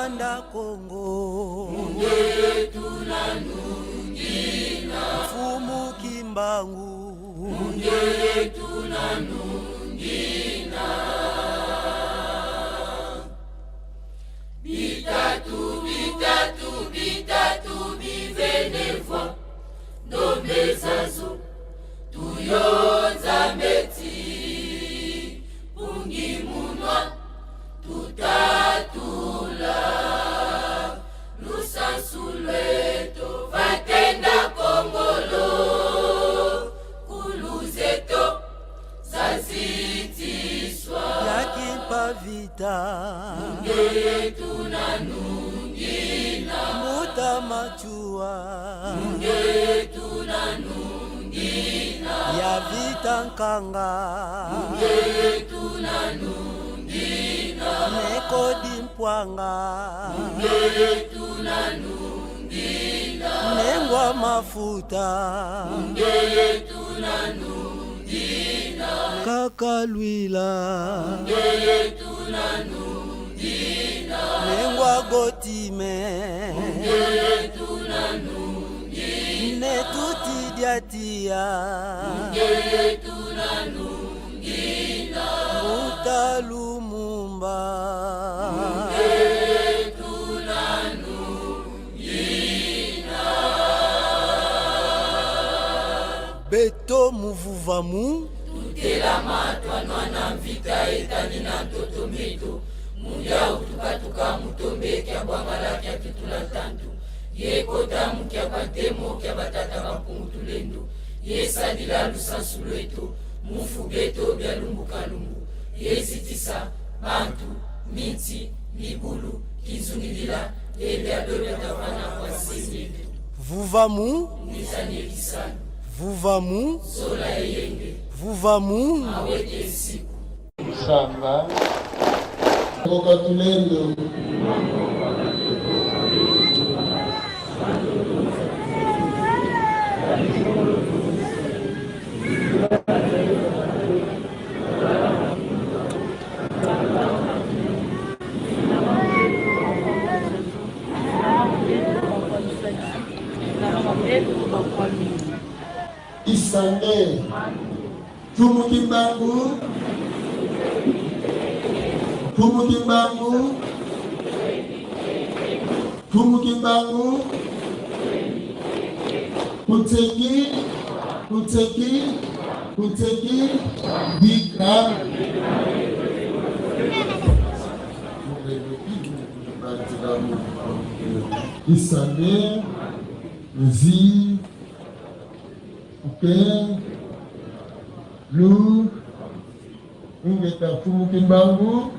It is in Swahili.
Uganda, Kongo, Mungu yetu na nungina. Mfumu Kimbangu, Mungu yetu na nungina. Bitatu, bitatu, bitatu, bivenevwa, ndombezazo, tuyoza meti, pungi munwa, tutatula, lusansulweto, vatenda kongolo, kuluzeto, zazitiswa, yakipa vita, Mungu yetu na nungina. mutamachua, Mungu yetu na nungina. ya vita nkanga, Mungu yetu na nungina. nekodi mpwanga, Mungu yetu na nungina. nengwa mafuta, Mungu yetu na nungina. kakalwila, Mungu yetu na nungina. nengwa gotime, Mungu yetu na nungina. netutidiatia, Mungu yetu na nungina. mutalumumba, Mungu yetu na nungina. beto muvuvamu, Tutela matwanwa na mvita etani na mtoto meto. Mundia utukatuka mutombe kya bwangala kya kitula ntantu. Yekota mukya bantemo kya batata bampungu tulendo. Yesadila lusansu lweto, mufu beto bya lumbuka lumbu. Yezitisa, bantu, minti, mibulu, kizungilila, ebya dobe tavana kwa sisi. vuvamu, Nizanie kisanu, vuvamu, sola yenge, vuvamu, awete siku. Samba Boka Tulendo Isande Tumukimbangu Tumukimbangu Tumukimbangu Kuteki Kuteki Kuteki Bika Isande Nzi Uke Lu Ingeta Tumukimbangu